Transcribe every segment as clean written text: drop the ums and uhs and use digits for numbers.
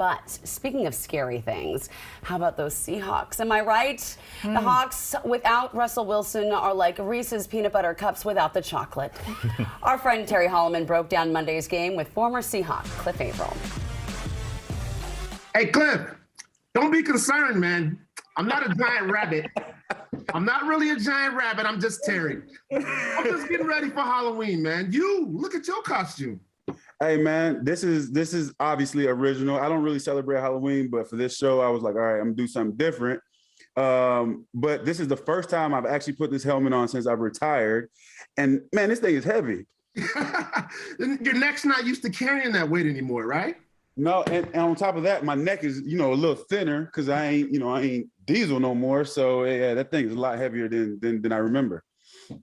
But speaking of scary things, how about those Seahawks? Am I right? The Hawks without Russell Wilson are like Reese's peanut butter cups without the chocolate. Our friend Terry Holloman broke down Monday's game with former Seahawk Cliff Averill. Hey, Cliff, don't be concerned, man. I'm not a giant rabbit. I'm not really a giant rabbit. I'm just Terry. I'm just getting ready for Halloween, man. Look at your costume. Hey man, this is obviously original. I don't really celebrate Halloween, but for this show, I was like, all right, I'm gonna do something different. But this is the first time I've actually put this helmet on since I've retired. And man, this thing is heavy. Your neck's not used to carrying that weight anymore, right? No, and on top of that, my neck is, a little thinner because I ain't diesel no more. So yeah, that thing is a lot heavier than I remember.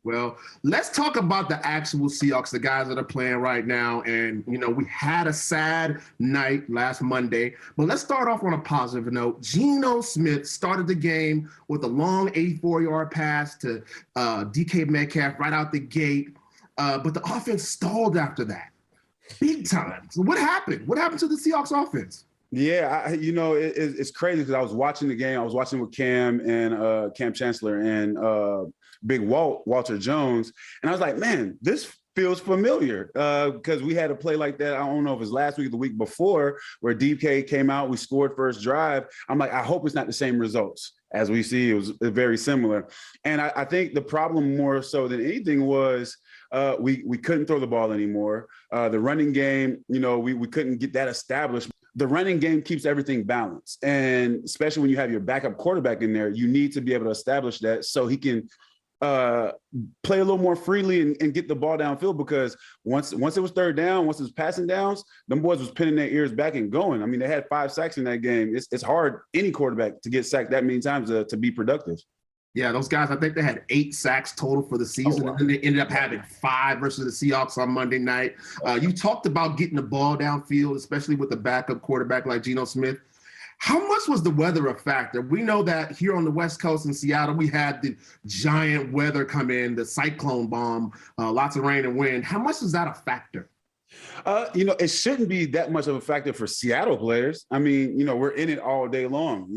Well, let's talk about the actual Seahawks, the guys that are playing right now. And, we had a sad night last Monday, but let's start off on a positive note. Geno Smith started the game with a long 84-yard pass to DK Metcalf right out the gate. But the offense stalled after that. Big time. So what happened? What happened to the Seahawks offense? Yeah, it's crazy because I was watching the game. I was watching with Cam and Cam Chancellor and Big Walter Jones. And I was like, man, this feels familiar because we had a play like that. I don't know if it was last week or the week before where DK came out. We scored first drive. I'm like, I hope it's not the same results as we see. It was very similar. And I think the problem more so than anything was we couldn't throw the ball anymore. The running game, we couldn't get that established. The running game keeps everything balanced. And especially when you have your backup quarterback in there, you need to be able to establish that so he can play a little more freely and get the ball downfield, because once it was third down, once it was passing downs, them boys was pinning their ears back and going. I mean, they had 5 sacks in that game. It's hard, any quarterback, to get sacked that many times to be productive. Yeah, those guys, I think they had 8 sacks total for the season. Oh, wow. And then they ended up having 5 versus the Seahawks on Monday night. You talked about getting the ball downfield, especially with a backup quarterback like Geno Smith. How much was the weather a factor? We know that here on the West Coast in Seattle, we had the giant weather come in, the cyclone bomb, lots of rain and wind. How much is that a factor? It shouldn't be that much of a factor for Seattle players. I mean, we're in it all day long.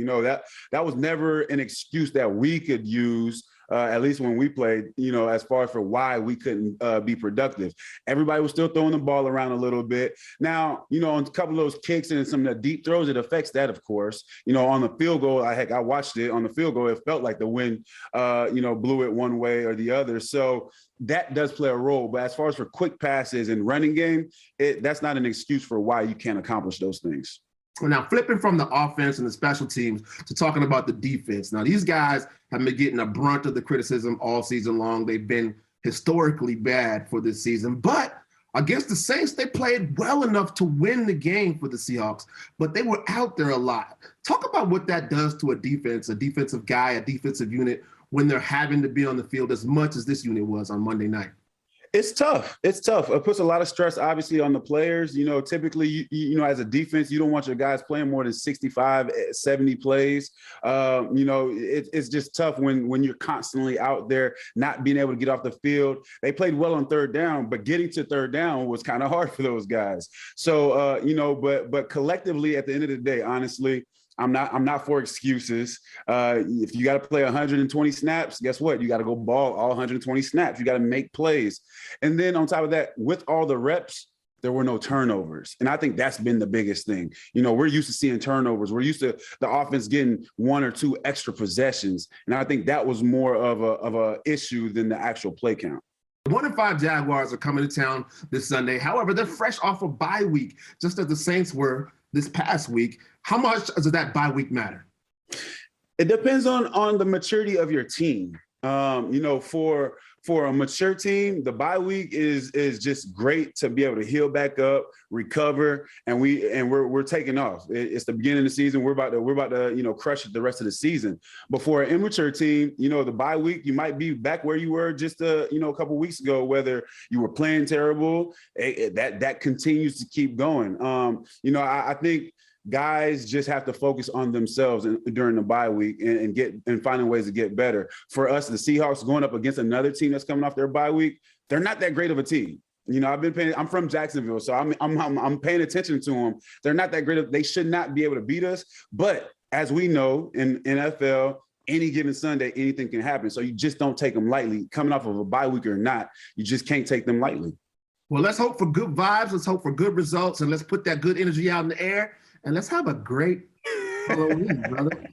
That was never an excuse that we could use, at least when we played, as far as for why we couldn't be productive. Everybody was still throwing the ball around a little bit. Now, on a couple of those kicks and some of the deep throws, it affects that, of course. On the field goal, I watched it. On the field goal, it felt like the wind, blew it one way or the other. So that does play a role. But as far as for quick passes and running game, that's not an excuse for why you can't accomplish those things. Now, flipping from the offense and the special teams to talking about the defense. Now, these guys have been getting a brunt of the criticism all season long. They've been historically bad for this season. But against the Saints, they played well enough to win the game for the Seahawks, but they were out there a lot. Talk about what that does to a defense, a defensive guy, a defensive unit, when they're having to be on the field as much as this unit was on Monday night. It's tough. It puts a lot of stress, obviously, on the players. Typically, as a defense, you don't want your guys playing more than 65, 70 plays. It's just tough when you're constantly out there not being able to get off the field. They played well on third down, but getting to third down was kind of hard for those guys. So, but collectively, at the end of the day, honestly, I'm not for excuses. If you got to play 120 snaps, guess what? You got to go ball all 120 snaps. You got to make plays. And then on top of that, with all the reps, there were no turnovers. And I think that's been the biggest thing. We're used to seeing turnovers. We're used to the offense getting 1 or 2 extra possessions. And I think that was more of a issue than the actual play count. 1-5 Jaguars are coming to town this Sunday. However, they're fresh off a bye week, just as the Saints were this past week. How much does that bye week matter? It depends on the maturity of your team. For a mature team, the bye week is just great to be able to heal back up, recover, and we're taking off. It's the beginning of the season. We're about to crush it the rest of the season. But for an immature team, the bye week, you might be back where you were just a couple weeks ago. Whether you were playing terrible, that continues to keep going. I think guys just have to focus on themselves during the bye week and finding ways to get better. For us, the Seahawks going up against another team that's coming off their bye week, they're not that great of a team. You know, I'm from Jacksonville, so I'm paying attention to them. They're not that great. They should not be able to beat us. But as we know in NFL, any given Sunday, anything can happen. So you just don't take them lightly. Coming off of a bye week or not, you just can't take them lightly. Well, let's hope for good vibes. Let's hope for good results, and let's put that good energy out in the air. And let's have a great Halloween, brother.